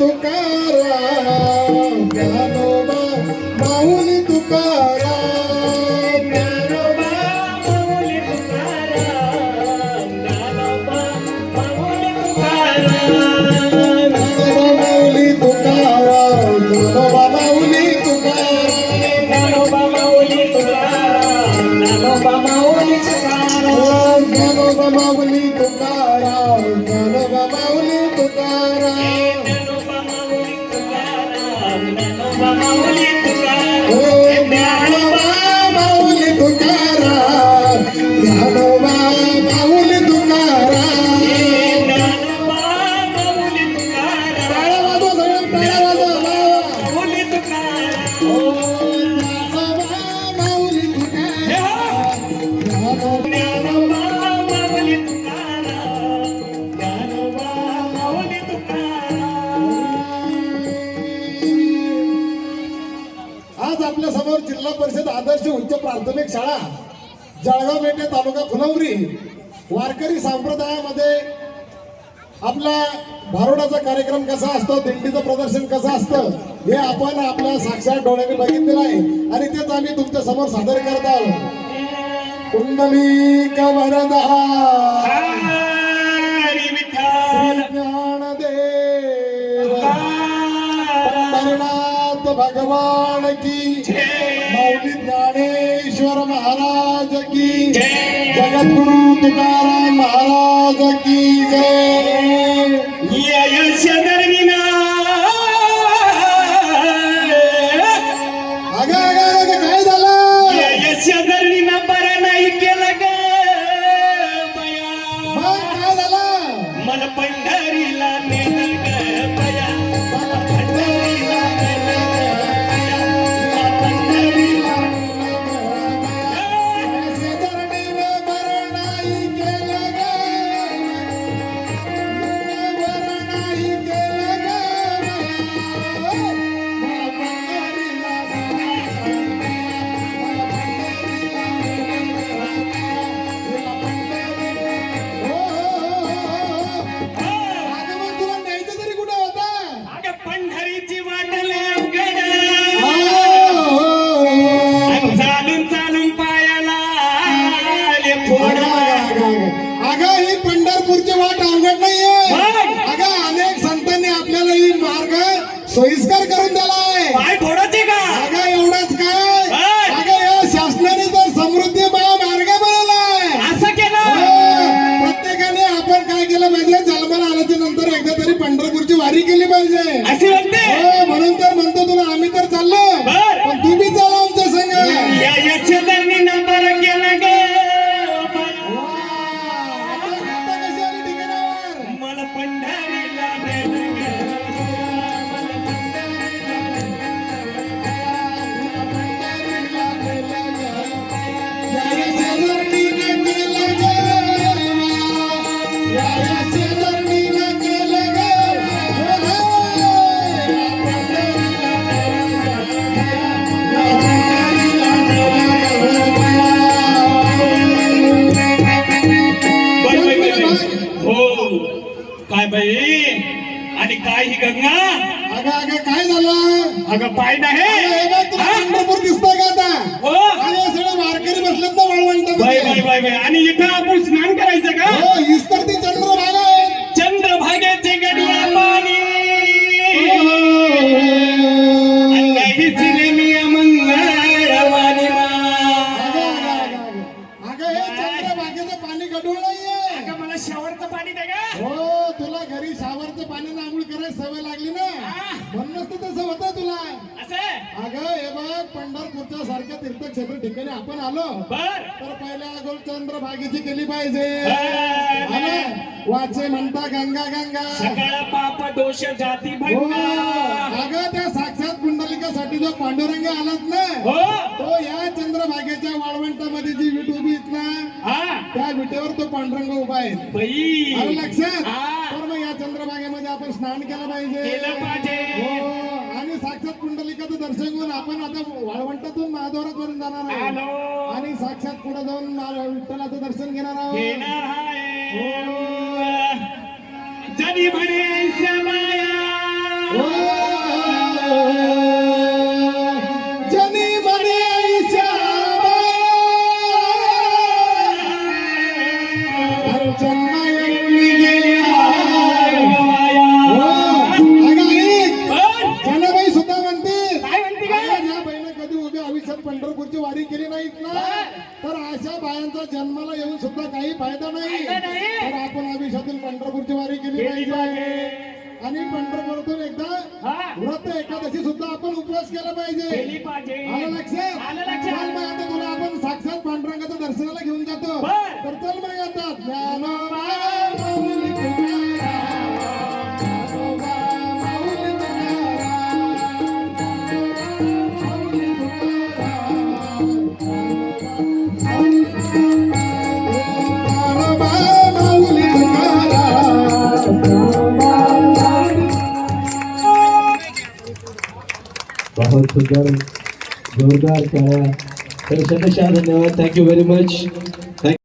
तुकाराम ज्ञानोबा माऊली तुकाराम ज्ञानोबा माऊली तुकाराम ज्ञानोबा माऊली तुकाराम ज्ञानोबा माऊली तुकाराम ज्ञानोबा माऊली तुकाराम ज्ञानोबा माऊली तुकाराम ज्ञानोबा माऊली तुकाराम ज्ञानोबा माऊली तुकाराम ज्ञानोबा माऊली तुकाराम ज्ञानोबा माऊली तुकाराम ज्ञानोबा माऊली तुकाराम ज्ञानोबा माऊली तुकाराम ज्ञानोबा माऊली तुकाराम टाळ्या वाजवा सगळे टाळ्या वाजवा माऊली तुकाराम ज्ञानोबा माऊली तुकाराम ज्ञानोबा माऊली तुकाराम ज्ञानोबा माऊली तुकाराम आज आपल्या समोर जिल्हा परिषद आदर्श उच्च प्राथमिक शाळा जळगाव पेठे तालुका फुलंब्री वारकरी संप्रदायामध्ये आपला भारुडाचा कार्यक्रम कसा असतो, दिंडीचं प्रदर्शन कसं असतं हे आपण आपल्या साक्षात डोळ्यांनी बघितलेलं आहे आणि तेच आम्ही तुमच्या समोर सादर करत आहोत. कुंडलिक वरदा हरी विठ्ठल ज्ञानदेव पंढरीनाथ भगवान की माऊली ज्ञानेश्वर महाराज की जगद्गुरु तुकाराम महाराज की जय. यश धर्मिना अगं अगं अगं काय झालं? यश धर्मिना बरं नाही केलं ग बया मग काय झालं? मला पंढरीला नेलं ग बया मला पंढरीला नेलं ग बया मला पंढरीला शेजारणीनं बरं नाही केलं ग. बरं नाही केलं ग. मला पंढरीला अगं मग तुला न्यायचं तरी कुठे होता? अगं पंढरीची वाटले अवघड चालून चालून पायाला आले फोड अगं ही पंढरपूरची वाट अवघड नाहीये. अगं अनेक संतांनी आपल्याला ही मार्ग सोयीस्कर करून दिलाय. पाय फोडायचे का अगं एवढंच काय, अगं या शासनाने तर समृद्धी मार्ग बनवलाय. असं केलं प्रत्येकाने आपण काय केलं पाहिजे, जन्माला आल्याच्या नंतर एकदा तरी पंढरपूरची वारी केली पाहिजे. असे म्हणते म्हणून तर म्हणतो तुला आम्ही तर चाललो, पण तू बी चाल आमच्या संग. याच्या त्यांनी नंबर केला ग आता कशी आली ठिकाणावर? मला पंढरीला नेलं ग. मला हो काय बाई आणि काय ही गंगा अगं अगं काय झालं? अगं पाय नाही हे बघ, तुला पंढरपूर दिसतंय का आता? हो अरे सगळे वारकरी बसलेत ना बाय वाळवंटामध्ये. बाय बाय बाय आणि इथं आपण स्नान करायचं का हो हीच तर ती चंद्रभागा आहे. चंद्रभागेचे गडिया पाणी हीच नेहमी मंगळवाणी अगं हे चंद्रभागेचं पाणी गढूळ नाहीये. मला शावरचं पाणी दे का हो तुला घरी शावरचं पाण्यानं आंघोळ करायची सवय लागली ना, म्हणूनच तर तसं होतं तुला. असं अगं हे बघ पंढरपूरच्या सारख्या तीर्थक्षेत्र ठिकाणी आपण आलो बर तर पहिल्या अगोदर चंद्रभागेची केली पाहिजे. बर. आलं? वाचे म्हणता गंगा गंगा. सगळा पाप दोष जाती हो भंगा अगं त्या साक्षात पुंडलिकासाठी जो पांडुरंग आलात ना, हो तो या चंद्रभागेच्या वाळवंटामध्ये जी विट उभी आहेत ना, हा त्या विटेवर तो पांडुरंग उभा आहे. बाई आलं लक्षात? हा. तर मग या चंद्रभागेमध्ये आपण स्नान केलं पाहिजे. केलं पाहिजे. हो आणि साक्षात पुंडलिकाचं दर्शन घेऊन आपण आता वाळवंटातून महाद्वारापर्यंत जाणार आहे आलो आणि साक्षात पुढे जाऊन विठ्ठलाचं दर्शन घेणार आहोत. घेणार आहे जनी म्हणे श्यामाया फायदा नाही फायदा नाही. तर आपण आयुष्यातून पंढरपूरची वारी केली केली पाहिजे पाहिजे. आणि पंढरपूरतून एकदा हा व्रत एकादशी सुद्धा आपण उपवास केला केली पाहिजे. पाहिजे. आलं लक्षात? आलं लक्षात. चल मग आता तुला आपण साक्षात पांडुरंगाच्या दर्शनाला घेऊन जातो. बर. तर चल मग आता ज्ञानोबा माऊली तुकाराम, ज्ञानोबा माऊली तुकाराम, माऊली बहुत सुंदर जोरदार टाळ्या तर शतशः धन्यवाद थँक्यू व्हेरी मच